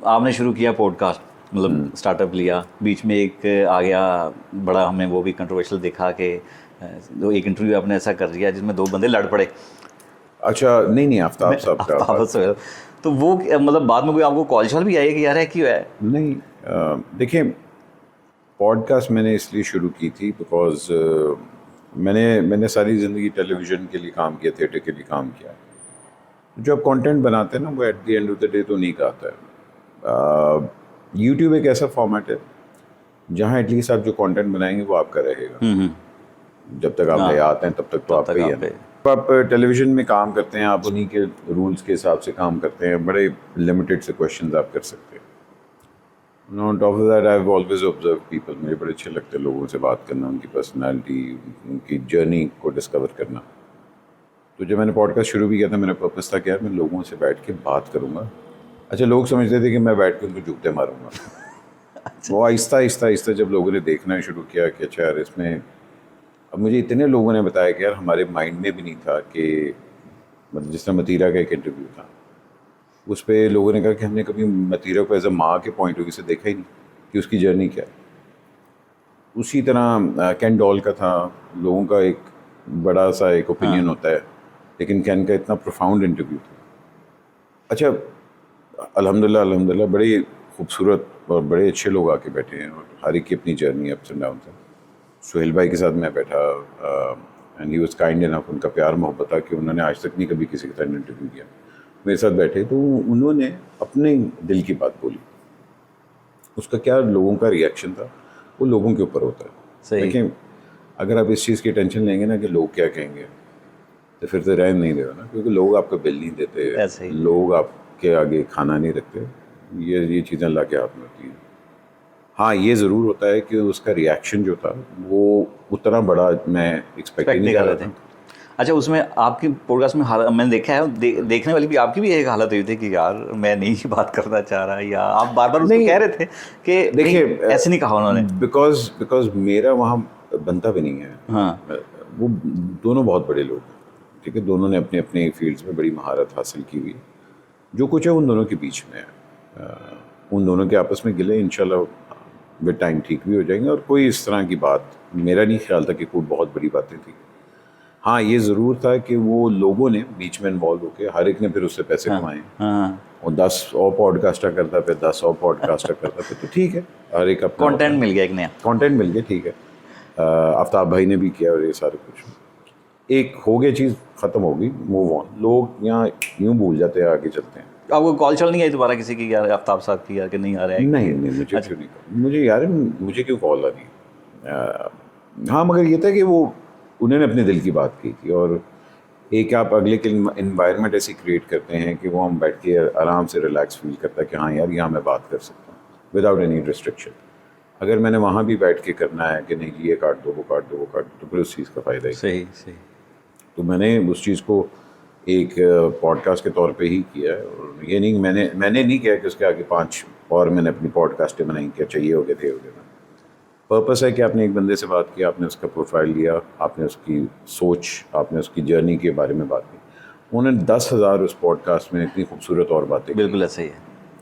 आपने शुरू किया पॉडकास्ट, मतलब स्टार्टअप लिया, बीच में एक आ गया बड़ा, हमें वो भी कंट्रोवर्शियल देखा कि जो एक इंटरव्यू आपने ऐसा कर दिया जिसमें 2 बंदे लड़ पड़े। अच्छा, नहीं आफ्ताब साहब का आफ्ताब सोहेल, तो वो मतलब बाद में कोई आपको कॉल शॉल भी आई है कि यार है क्यों है? नहीं, देखिए पॉडकास्ट मैंने इसलिए शुरू की थी बिकॉज मैंने सारी ज़िंदगी टेलीविज़न के लिए काम किया, थिएटर के लिए काम किया। जो आप कंटेंट बनाते हैं ना, वो at the end of the day तो नहीं आता है। यूट्यूब एक ऐसा फॉर्मेट है जहाँ एटलीस्ट आप जो कंटेंट बनाएंगे वो आपका रहेगा। जब तक आप हयात हैं तब तक तो आपका ही है। तो आप टेलीविज़न में काम करते हैं, आप उन्हीं के रूल्स के हिसाब से काम करते हैं, बड़े लिमिटेड से क्वेश्चंस आप कर सकते हैं। On top of that I have always observe people, मुझे बड़े अच्छे लगते हैं लोगों से बात करना, उनकी पर्सनालिटी, उनकी जर्नी को डिस्कवर करना। तो जब मैंने पॉडकास्ट शुरू भी किया था, मेरा पर्पस था कि यार मैं लोगों से बैठ के बात करूँगा। अच्छा, लोग समझते थे कि मैं बैठ के उनको जूते मारूंगा। वो आहिस्ता जब लोगों ने देखना शुरू किया कि अच्छा यार इसमें, अब मुझे इतने लोगों ने बताया कि यार हमारे माइंड में भी नहीं था कि, मतलब जिस तरह मतीरा का एक इंटरव्यू था, उस पर लोगों ने कहा कि हमने कभी मतीरा को एज अ माँ के पॉइंट ऑफ व्यू से देखा ही नहीं कि उसकी जर्नी क्या है। उसी तरह कैन डॉल का था, लोगों का एक बड़ा सा एक ओपिनियन होता है, लेकिन कैन का इतना प्रोफाउंड इंटरव्यू था। अच्छा, अल्हम्दुलिल्लाह बड़े खूबसूरत और बड़े अच्छे लोग आके बैठे हैं, और हर एक की अपनी जर्नी अप्स एंड डाउन था। सोहेल भाई के साथ मैं बैठा and he was kind enough, उनका प्यार मोहब्बत था कि उन्होंने आज तक नहीं कभी किसी के साथ इंटरव्यू किया। मेरे साथ बैठे तो उन्होंने अपने दिल की बात बोली। उसका क्या लोगों का रिएक्शन था वो लोगों के ऊपर होता है। लेकिन अगर आप इस चीज़ की टेंशन लेंगे ना कि लोग क्या कहेंगे, तो फिर तो रहन नहीं देगा ना, क्योंकि लोग आपका बिल नहीं देते, लोग आपके आगे खाना नहीं रखते, ये चीज़ें अल्लाह के हाथ में होती हैं। हाँ, ये ज़रूर होता है कि उसका रिएक्शन जो था वो उतना बड़ा मैं एक्सपेक्ट नहीं कर रहा था। अच्छा, उसमें आपकी पॉडकास्ट में मैंने देखा है, देखने वाली भी आपकी भी एक हालत हुई थी कि यार मैं नहीं बात करना चाह रहा, या आप बार बार उसको कह रहे थे कि देखिए ऐसे नहीं कहा उन्होंने, बिकॉज मेरा वहाँ बनता भी नहीं है। हाँ, वो दोनों बहुत बड़े लोग हैं, ठीक है, दोनों ने अपने अपने फील्ड्स में बड़ी महारत हासिल की हुई। जो कुछ है उन दोनों के बीच में है, उन दोनों के आपस में गिले इंशाल्लाह विद टाइम ठीक भी हो जाएंगे। और कोई इस तरह की बात मेरा नहीं ख्याल था कि कोई बहुत बड़ी बातें थी। हाँ, ये ज़रूर था कि वो लोगों ने बीच में इन्वॉल्व होकर हर एक ने फिर उससे पैसे कमाए, और 10 और पॉडकास्टर करता, फिर 10 और पॉडकास्टर करता, फिर तो ठीक है, हर एक अपना कंटेंट मिल गया, एक नया कंटेंट मिल गया, ठीक है। आफ्ताब भाई ने भी किया, और ये सारे कुछ एक हो गया, चीज़ ख़त्म होगी, मूव ऑन। लोग यहाँ यूँ भूल जाते हैं, आगे चलते हैं। आपको कॉल चल नहीं आई दोबारा किसी की, यार आफ्ताब साहब की, यार कि नहीं आ रहा है? नहीं, मुझे क्यों नहीं, मुझे यार मुझे क्यों कॉल आ रही? हाँ, मगर ये था कि वो उन्होंने अपने दिल की बात की थी, और एक आप अगले के इन्वायरमेंट ऐसी क्रिएट करते हैं कि वो हम बैठ के आराम से रिलैक्स फील करता है कि हाँ यार यहाँ मैं बात कर सकता हूँ विदाउट एनी रिस्ट्रिक्शन। अगर मैंने वहाँ भी बैठ के करना है कि नहीं ये काट दो, वो काट दो, वो काट दो, तो फिर उस चीज़ का फ़ायदा ही। सही। तो मैंने उस चीज़ को एक पॉडकास्ट के तौर पे ही किया है, और ये नहीं मैंने नहीं किया कि उसके आगे 5 और मैंने अपनी पॉडकास्टें बनाई कि चाहिए हो गए थे हो गया। पर्पस है कि आपने एक बंदे से बात की, आपने उसका प्रोफाइल लिया, आपने उसकी सोच, आपने उसकी जर्नी के बारे में बात की। उन्होंने 10,000 उस पॉडकास्ट में इतनी खूबसूरत और बातें, बिल्कुल ऐसा ही है,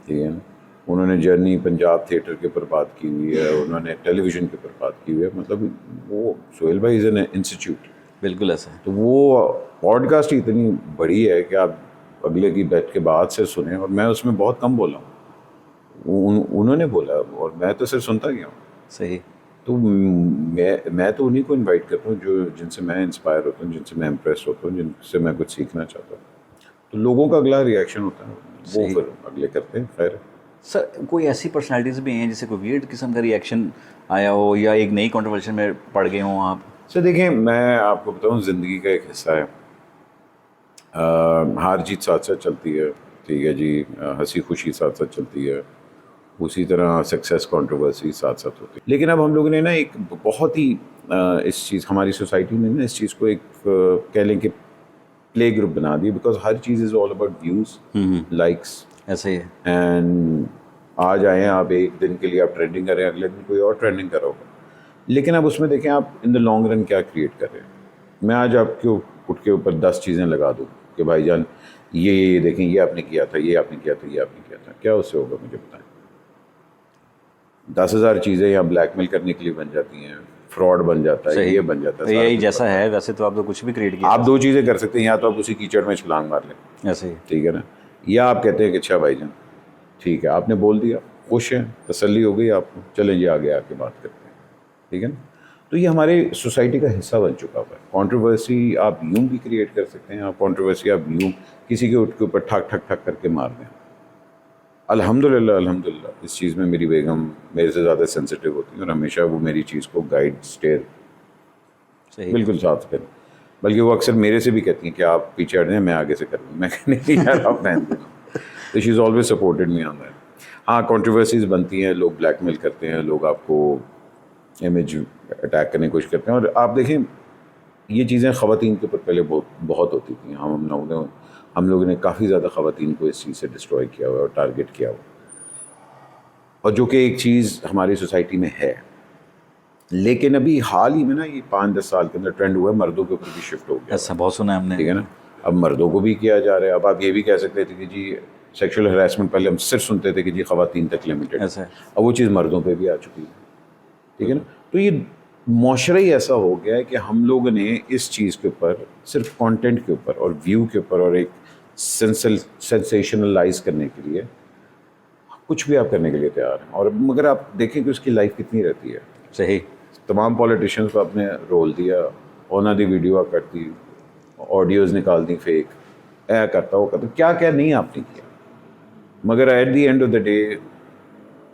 ठीक है ना। उन्होंने जर्नी पंजाब थिएटर के ऊपर बात की हुई है, उन्होंने टेलीविज़न के ऊपर बात की हुई है, मतलब वो सोहेल भाई इज़ एन इंस्टीट्यूट। बिल्कुल ऐसा है। तो वो पॉडकास्ट ही इतनी बड़ी है कि आप अगले की बैठ के बात से सुने, और मैं उसमें बहुत कम बोला हूँ, उन्होंने बोला और मैं तो सिर्फ सुनता गया हूँ। सही। तो मैं तो उन्हीं को इनवाइट करता हूँ जो जिनसे मैं इंस्पायर होता हूँ, जिनसे मैं इम्प्रेस होता हूँ, जिनसे मैं कुछ सीखना चाहता हूँ। तो लोगों का अगला रिएक्शन होता है, वो फिर अगले करते हैं। खैर सर, कोई ऐसी पर्सनालिटीज़ भी हैं जिससे कोई वियर्ड किस्म का रिएक्शन आया हो, या एक नई कंट्रोवर्शन में पड़ गए हों आप? सर देखिए, मैं आपको बताऊँ, ज़िंदगी का एक हिस्सा है, हार जीत साथ साथ चलती है, ठीक है जी, हंसी खुशी साथ साथ चलती है, उसी तरह सक्सेस कंट्रोवर्सी साथ साथ होती है। लेकिन अब हम लोगों ने ना एक बहुत ही इस चीज़, हमारी सोसाइटी ने ना इस चीज़ को एक कह लें कि प्ले ग्रुप बना दिया, because her cheese is all about views, likes. ऐसा ही है। एंड आज आए आप एक दिन के लिए आप ट्रेंडिंग कर रहे हैं, अगले दिन कोई और ट्रेंडिंग कर रहा होगा, लेकिन अब उसमें देखें आप इन द लॉन्ग रन क्या क्रिएट कर रहे हैं। मैं आज आपके उठ के ऊपर 10 चीज़ें लगा दूँ कि भाईजान ये देखें, ये आपने किया था, ये आपने किया था, ये आपने किया था, क्या उससे होगा मुझे बताएं। 10,000 चीज़ें यहाँ ब्लैकमेल करने के लिए बन जाती हैं, फ्रॉड बन जाता है, ये बन जाता है, यही जैसा है वैसे तो आप तो कुछ भी क्रिएट किया। आप दो चीज़ें कर सकते हैं, या तो आप उसी कीचड़ में छलांग मार लें, ऐसे ही, ठीक है ना, या आप कहते हैं कि अच्छा भाईजान ठीक है, आपने बोल दिया, खुश हैं, तसल्ली हो गई आपको, चलें जी आगे आके बात करते हैं, ठीक है ना। तो ये हमारे सोसाइटी का हिस्सा बन चुका हुआ है। कंट्रोवर्सी आप यूं भी क्रिएट कर सकते हैं, आप कंट्रोवर्सी आप यूं किसी के उठ के ऊपर ठक ठक ठक करके मार दें। अल्हम्दुलिल्लाह इस चीज़ में मेरी बेगम मेरे से ज़्यादा सेंसिटिव होती है और हमेशा वो मेरी चीज़ को गाइड स्टेयर बिल्कुल साफ करें। बल्कि वो अक्सर मेरे से भी कहती हैं कि आप पीछे हट जाएं, मैं आगे से करूँ। मैं नहीं यार आप पहन देना। तो she is always supported me on that. हाँ, कंट्रोवर्सीज बनती हैं, लोग ब्लैकमेल करते हैं, लोग आपको इमेज अटैक करने की कोशिश करते हैं। और आप देखें ये चीज़ें ख़वातीन के ऊपर पहले बहुत होती थी। हम लोगों ने काफ़ी ज़्यादा ख़वातीन को इस चीज़ से डिस्ट्रॉय किया हुआ और टारगेट किया हुआ, और जो कि एक चीज़ हमारी सोसाइटी में है। लेकिन अभी हाल ही में ना ये 5-10 साल के अंदर ट्रेंड हुआ है, मर्दों के ऊपर भी शिफ्ट हो गया। ऐसा बहुत सुना है हमने, ठीक है ना। अब मर्दों को भी किया जा रहा है। अब आप ये भी कह सकते थे कि जी सेक्सुअल हरासमेंट पहले हम सिर्फ सुनते थे कि जी ख़वातीन तक लिमिटेड, अब वो चीज़ मर्दों पे भी आ चुकी है, ठीक है ना। तो ये मुआशरा ही ऐसा हो गया है कि हम लोगों ने इस चीज़ के ऊपर सिर्फ कंटेंट के ऊपर और व्यू के ऊपर और एक सेंसेशनलाइज करने के लिए कुछ भी आप करने के लिए तैयार हैं। और मगर आप देखें कि उसकी लाइफ कितनी रहती है। सही, तमाम पॉलिटिशियंस को आपने रोल दिया, ओना दी वीडियो करती, ऑडियोज़ निकाल दी फेक, ऐ करता वो करता, क्या क्या नहीं आपने किया। मगर at the end of the day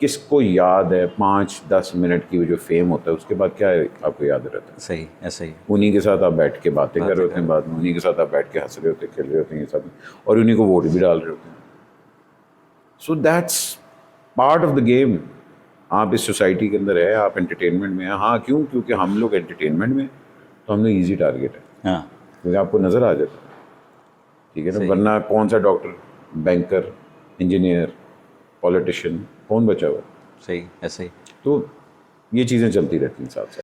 किसको याद है 5-10 मिनट की वो जो फेम होता है, उसके बाद क्या आपको याद रहता है। सही, ऐसा ही। उन्हीं के साथ आप बैठ के बातें कर रहे होते हैं, बाद में उन्हीं के साथ आप बैठ के हंस रहे होते हैं, खेल रहे होते हैं ये सब, और उन्हीं को वोट भी डाल रहे होते हैं। So that's part of the game. आप इस सोसाइटी के अंदर है, आप एंटरटेनमेंट में हैं। हाँ, क्योंकि हम लोग एंटरटेनमेंट में, तो हम लोग ईजी टारगेट है। हाँ, क्योंकि आपको नज़र आ जाता है, ठीक है ना। वरना कौन सा डॉक्टर, बैंकर, इंजीनियर, पॉलिटिशियन, कौन बचा हुआ। सही, ऐसे ही। तो ये चीज़ें चलती रहती हैं साथ साथ।